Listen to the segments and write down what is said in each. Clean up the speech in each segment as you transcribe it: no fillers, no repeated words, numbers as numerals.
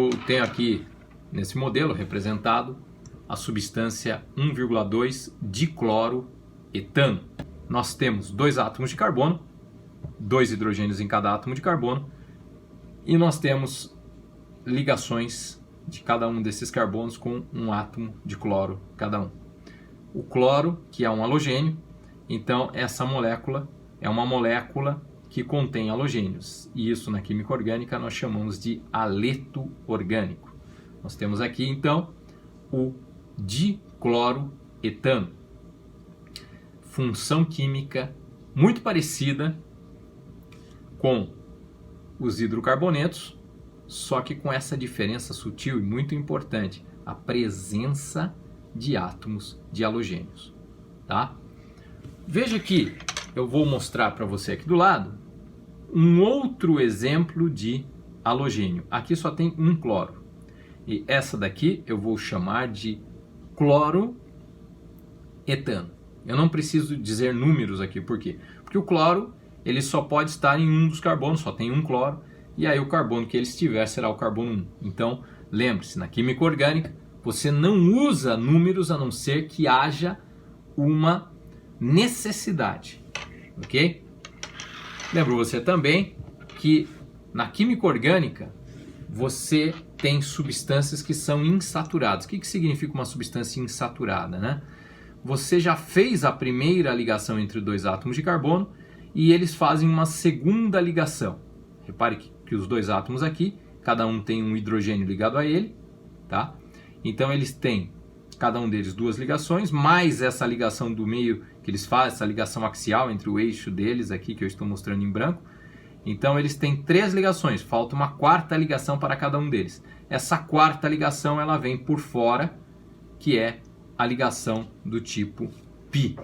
Eu tenho aqui nesse modelo representado a substância 1,2 dicloroetano. Nós temos 2 átomos de carbono, 2 hidrogênios em cada átomo de carbono, e nós temos ligações de cada um desses carbonos com um átomo de cloro cada um. O cloro, que é um halogênio, então essa molécula é uma molécula que contém halogênios, e isso na química orgânica nós chamamos de haleto orgânico. Nós temos aqui então o dicloroetano. Função química muito parecida com os hidrocarbonetos, só que com essa diferença sutil e muito importante, a presença de átomos de halogênios, tá? Veja que eu vou mostrar para você aqui do lado um outro exemplo de halogênio. Aqui só tem um cloro. E essa daqui eu vou chamar de cloroetano. Eu não preciso dizer números aqui, por quê? Porque o cloro ele só pode estar em um dos carbonos, só tem um cloro, e aí o carbono que ele estiver será o carbono 1. Então, lembre-se, na química orgânica, você não usa números a não ser que haja uma necessidade, ok? Lembro você também que na química orgânica você tem substâncias que são insaturadas. O que significa uma substância insaturada, né? Você já fez a primeira ligação entre 2 átomos de carbono e eles fazem uma segunda ligação. Repare que os 2 átomos aqui, cada um tem um hidrogênio ligado a ele, tá? Então eles têm, cada um deles, 2 ligações, mais essa ligação do meio que eles fazem, essa ligação axial entre o eixo deles aqui, que eu estou mostrando em branco. Então eles têm 3 ligações, falta uma 4ª ligação para cada um deles. Essa 4ª ligação ela vem por fora, que é a ligação do tipo π.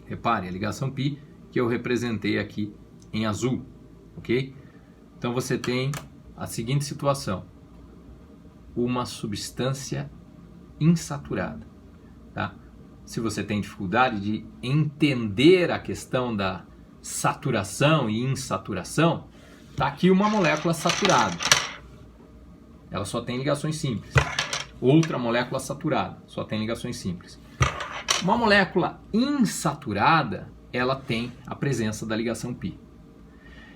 Repare, a ligação π que eu representei aqui em azul, ok? Então você tem a seguinte situação: uma substância insaturada, tá? Se você tem dificuldade de entender a questão da saturação e insaturação, tá aqui uma molécula saturada. Ela só tem ligações simples. Outra molécula saturada, só tem ligações simples. Uma molécula insaturada, ela tem a presença da ligação π.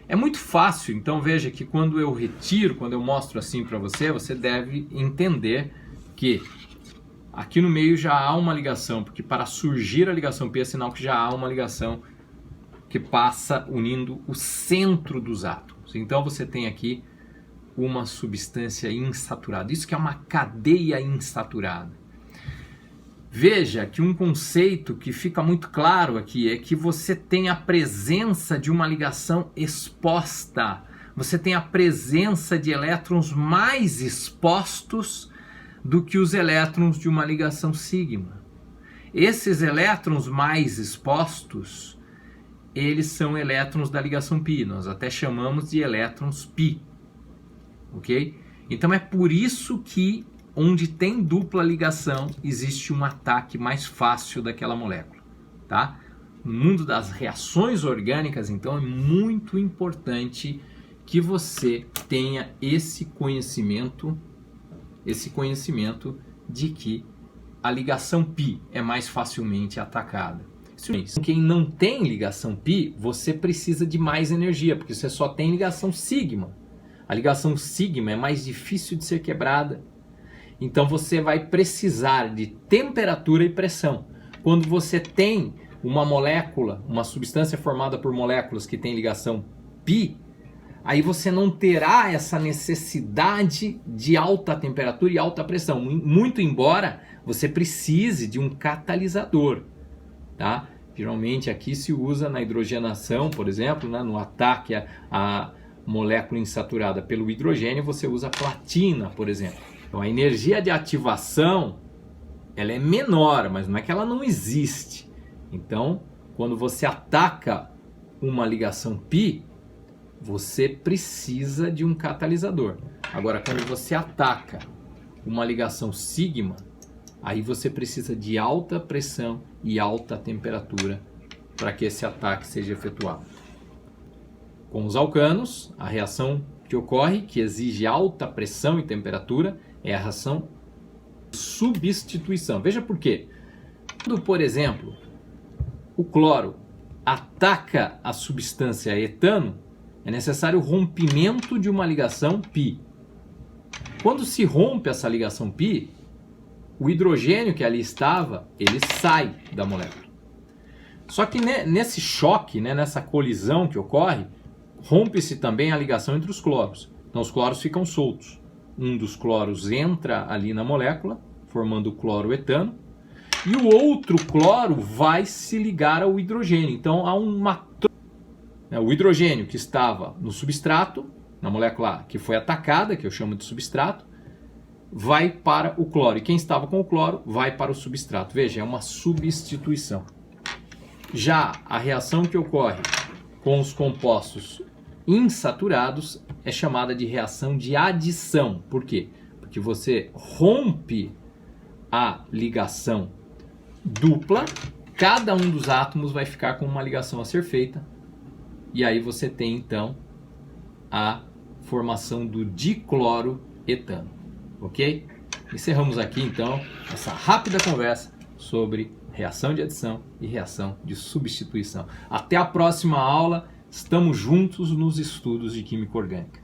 É muito fácil, então veja que quando eu retiro, quando eu mostro assim para você, você deve entender que aqui no meio já há uma ligação, porque para surgir a ligação π é sinal que já há uma ligação que passa unindo o centro dos átomos. Então você tem aqui uma substância insaturada. Isso que é uma cadeia insaturada. Veja que um conceito que fica muito claro aqui é que você tem a presença de uma ligação exposta. Você tem a presença de elétrons mais expostos do que os elétrons de uma ligação sigma. Esses elétrons mais expostos, eles são elétrons da ligação π. Nós até chamamos de elétrons π. Ok? Então é por isso que onde tem dupla ligação existe um ataque mais fácil daquela molécula, tá? No mundo das reações orgânicas, então, é muito importante que você tenha esse conhecimento de que a ligação π é mais facilmente atacada. Quem não tem ligação π, você precisa de mais energia, porque você só tem ligação sigma. A ligação sigma é mais difícil de ser quebrada. Então você vai precisar de temperatura e pressão. Quando você tem uma molécula, uma substância formada por moléculas que tem ligação π, aí você não terá essa necessidade de alta temperatura e alta pressão. Muito embora você precise de um catalisador, tá? Geralmente aqui se usa na hidrogenação, por exemplo, né? No ataque à molécula insaturada pelo hidrogênio, você usa platina, por exemplo. Então a energia de ativação ela é menor, mas não é que ela não existe. Então, quando você ataca uma ligação π, você precisa de um catalisador. Agora, quando você ataca uma ligação sigma, aí você precisa de alta pressão e alta temperatura para que esse ataque seja efetuado. Com os alcanos, a reação que ocorre, que exige alta pressão e temperatura, é a reação de substituição. Veja por quê. Quando, por exemplo, o cloro ataca a substância etano, é necessário o rompimento de uma ligação π. Quando se rompe essa ligação π, o hidrogênio que ali estava, ele sai da molécula. Só que nesse choque, nessa colisão que ocorre, rompe-se também a ligação entre os cloros. Então os cloros ficam soltos. Um dos cloros entra ali na molécula, formando o cloroetano, e o outro cloro vai se ligar ao hidrogênio. Então há uma o hidrogênio que estava no substrato, na molécula que foi atacada, que eu chamo de substrato, vai para o cloro. E quem estava com o cloro vai para o substrato. Veja, é uma substituição. Já a reação que ocorre com os compostos insaturados é chamada de reação de adição. Por quê? Porque você rompe a ligação dupla, cada um dos átomos vai ficar com uma ligação a ser feita, e aí você tem então a formação do dicloroetano, ok? Encerramos aqui então essa rápida conversa sobre reação de adição e reação de substituição. Até a próxima aula, estamos juntos nos estudos de química orgânica.